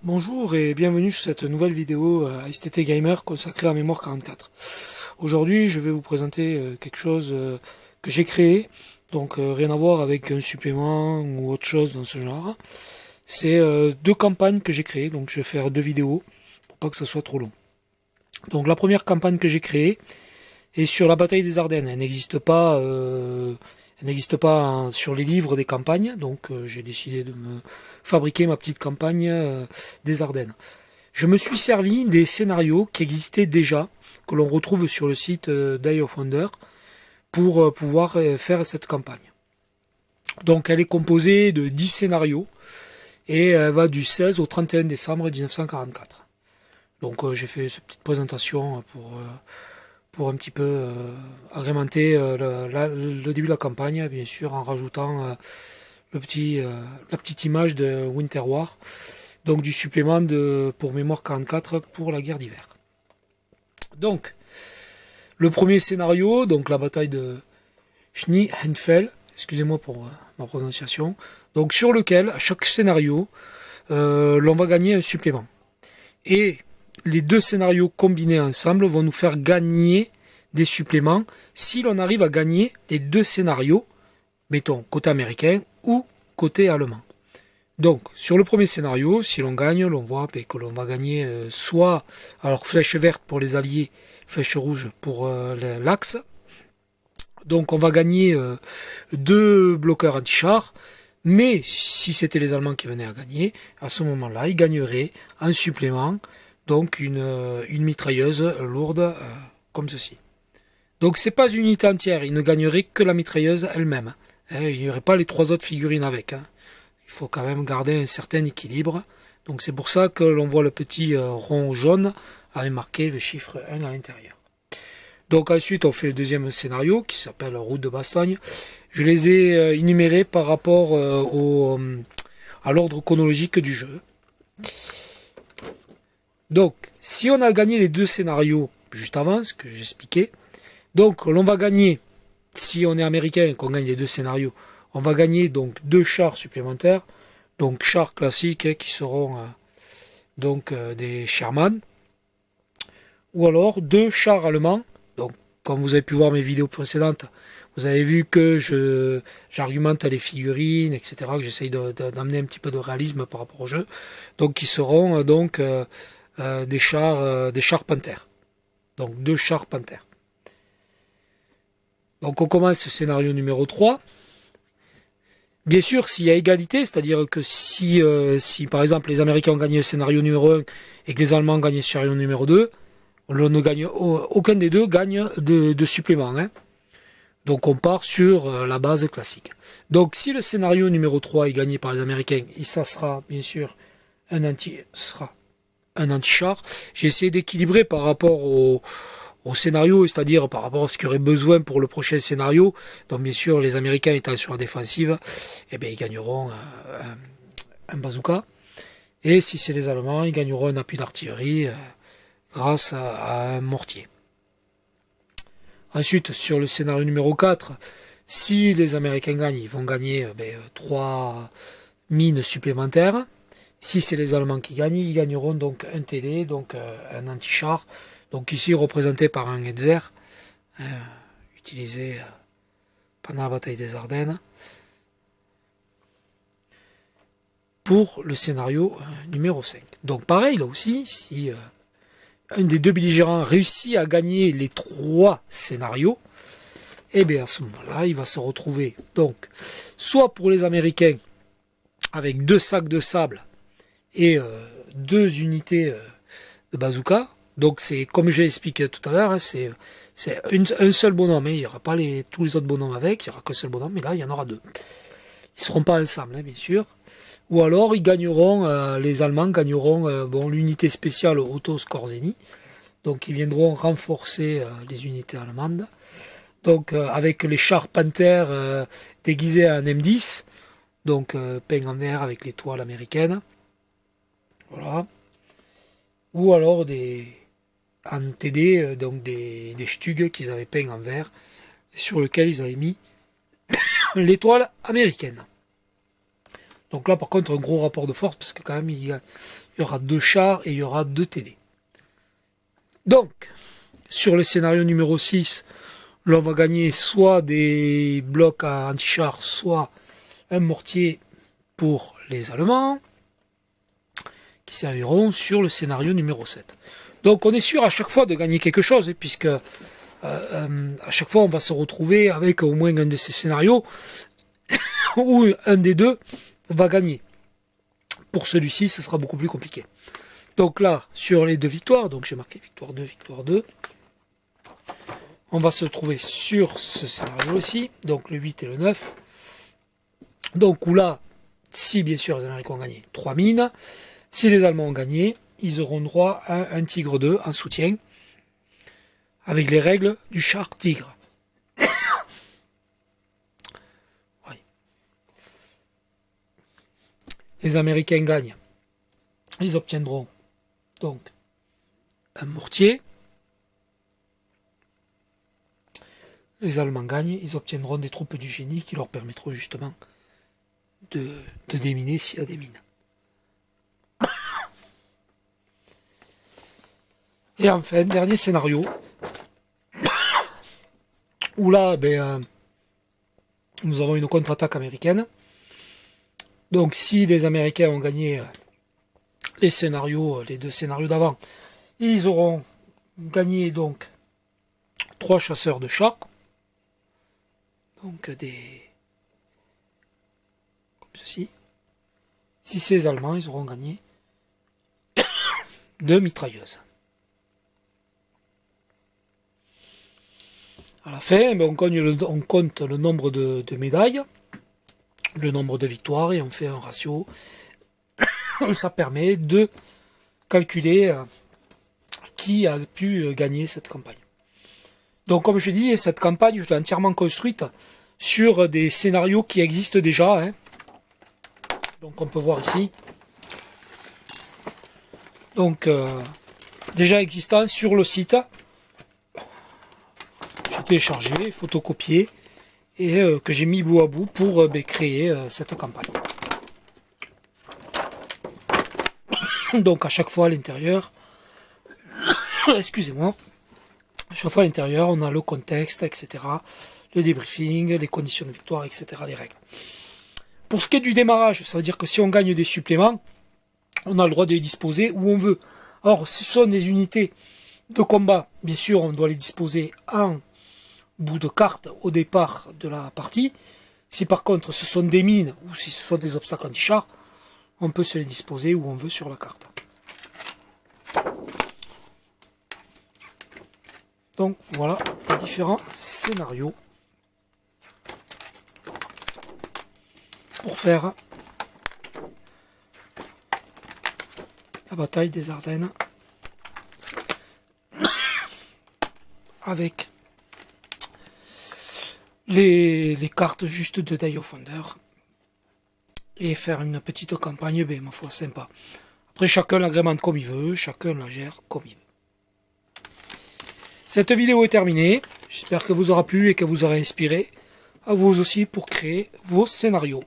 Bonjour et bienvenue sur cette nouvelle vidéo STT Gamer consacrée à Mémoire 44. Aujourd'hui je vais vous présenter quelque chose que j'ai créé, donc rien à voir avec un supplément ou autre chose dans ce genre. C'est deux campagnes que j'ai créées, donc je vais faire deux vidéos pour pas que ça soit trop long. Donc la première campagne que j'ai créée est sur la bataille des Ardennes. Elle n'existe pas sur les livres des campagnes, donc j'ai décidé de me fabriquer ma petite campagne des Ardennes. Je me suis servi des scénarios qui existaient déjà, que l'on retrouve sur le site Day of Wonder, pour pouvoir faire cette campagne. Donc elle est composée de 10 scénarios, et elle va du 16 au 31 décembre 1944. Donc j'ai fait cette petite présentation pour un petit peu agrémenter le début de la campagne, bien sûr, en rajoutant la petite image de Winter War, donc du supplément pour Mémoire 44 pour la guerre d'hiver. Donc, le premier scénario, donc la bataille de Schnee-Henfeld, excusez-moi pour ma prononciation, donc sur lequel, à chaque scénario, l'on va gagner un supplément. Et les deux scénarios combinés ensemble vont nous faire gagner des suppléments si l'on arrive à gagner les deux scénarios, mettons côté américain ou côté allemand. Donc sur le premier scénario, si l'on gagne, l'on voit que l'on va gagner soit alors flèche verte pour les alliés, flèche rouge pour l'axe. Donc on va gagner deux bloqueurs anti-chars. Mais si c'était les Allemands qui venaient à gagner, à ce moment-là, ils gagneraient un supplément, donc une mitrailleuse lourde comme ceci. Donc c'est pas une unité entière, ils ne gagneraient que la mitrailleuse elle-même. Il n'y aurait pas les trois autres figurines avec. Il faut quand même garder un certain équilibre. Donc c'est pour ça que l'on voit le petit rond jaune avec marqué le chiffre 1 à l'intérieur. Donc ensuite on fait le deuxième scénario qui s'appelle Route de Bastogne. Je les ai énumérés par rapport à l'ordre chronologique du jeu. Donc, si on a gagné les deux scénarios juste avant, ce que j'expliquais, donc l'on va gagner, si on est américain et qu'on gagne les deux scénarios, on va gagner donc deux chars supplémentaires, donc chars classiques qui seront des Sherman, ou alors deux chars allemands. Donc, comme vous avez pu voir mes vidéos précédentes, vous avez vu que j'argumente les figurines, etc., que j'essaye d'amener un petit peu de réalisme par rapport au jeu. Donc, qui seront des chars Panther. Donc, deux chars Panther. Donc, on commence ce scénario numéro 3. Bien sûr, s'il y a égalité, c'est-à-dire que si par exemple les Américains ont gagné le scénario numéro 1 et que les Allemands ont gagné le scénario numéro 2, aucun des deux gagne de supplément. Donc on part sur la base classique. Donc si le scénario numéro 3 est gagné par les Américains, et ça sera bien sûr un anti-char, j'ai essayé d'équilibrer par rapport au scénario, c'est-à-dire par rapport à ce qu'il y aurait besoin pour le prochain scénario. Donc bien sûr les Américains étant sur la défensive, ils gagneront un bazooka. Et si c'est les Allemands, ils gagneront un appui d'artillerie grâce à un mortier. Ensuite, sur le scénario numéro 4, si les Américains gagnent, ils vont gagner 3 mines supplémentaires. Si c'est les Allemands qui gagnent, ils gagneront donc un TD, donc un anti-char. Donc ici représenté par un Hetzer, utilisé pendant la bataille des Ardennes. Pour le scénario numéro 5. Donc pareil, là aussi, si un des deux belligérants réussit à gagner les 3 scénarios, et bien à ce moment-là, il va se retrouver donc soit pour les Américains avec 2 sacs de sable et 2 unités de bazooka. Donc c'est comme j'ai expliqué tout à l'heure, c'est un seul bonhomme, il n'y aura pas tous les autres bonhommes avec, il n'y aura qu'un seul bonhomme, mais là il y en aura 2. Ils ne seront pas ensemble, bien sûr. Ou alors ils gagneront, les Allemands gagneront l'unité spéciale Otto Skorzeny. Donc ils viendront renforcer les unités allemandes. Donc avec les chars Panther déguisés en M10, donc peints en vert avec l'étoile américaine. Voilà. Ou alors en TD, donc des Stug qu'ils avaient peints en vert, sur lequel ils avaient mis l'étoile américaine. Donc là, par contre, un gros rapport de force, parce que quand même, il y aura 2 chars et il y aura 2 TD. Donc, sur le scénario numéro 6, là, on va gagner soit des blocs à anti-char, soit un mortier pour les Allemands, qui serviront sur le scénario numéro 7. Donc, on est sûr à chaque fois de gagner quelque chose, puisque à chaque fois, on va se retrouver avec au moins un de ces scénarios, où un des deux va gagner. Pour celui-ci, ce sera beaucoup plus compliqué. Donc là, sur les 2 victoires, donc j'ai marqué victoire 2, on va se trouver sur ce scénario aussi, donc le 8 et le 9. Donc où là, si bien sûr les Américains ont gagné 3 mines, si les Allemands ont gagné, ils auront droit à un Tigre 2 en soutien, avec les règles du char Tigre. Oui. Les Américains gagnent, ils obtiendront donc un mortier. Les Allemands gagnent, ils obtiendront des troupes du génie qui leur permettront justement de déminer s'il y a des mines. Et enfin, dernier scénario, où là, nous avons une contre-attaque américaine. Donc si les Américains ont gagné les scénarios, les 2 scénarios d'avant, ils auront gagné donc 3 chasseurs de chars. Donc comme ceci. Si c'est les Allemands, ils auront gagné 2 mitrailleuses. À la fin, on compte le nombre de médailles, le nombre de victoires, et on fait un ratio. Et ça permet de calculer qui a pu gagner cette campagne. Donc comme je dis, cette campagne, je l'ai entièrement construite sur des scénarios qui existent déjà. Hein. Donc on peut voir ici. Donc déjà existant sur le site. J'ai téléchargé, photocopié et que j'ai mis bout à bout pour créer cette campagne. Donc à chaque fois à l'intérieur, excusez-moi, à chaque fois à l'intérieur, on a le contexte, etc., le débriefing, les conditions de victoire, etc., les règles. Pour ce qui est du démarrage, ça veut dire que si on gagne des suppléments, on a le droit de les disposer où on veut. Or, si ce sont des unités de combat, bien sûr, on doit les disposer en bout de carte au départ de la partie. Si par contre ce sont des mines ou si ce sont des obstacles anti-char, on peut se les disposer où on veut sur la carte. Donc voilà les différents scénarios pour faire la bataille des Ardennes avec les cartes juste de Die of Wonder et faire une petite campagne, ma foi, sympa. Après, chacun l'agrémente comme il veut, chacun la gère comme il veut. Cette vidéo est terminée. J'espère qu'elle vous aura plu et qu'elle vous aura inspiré à vous aussi pour créer vos scénarios.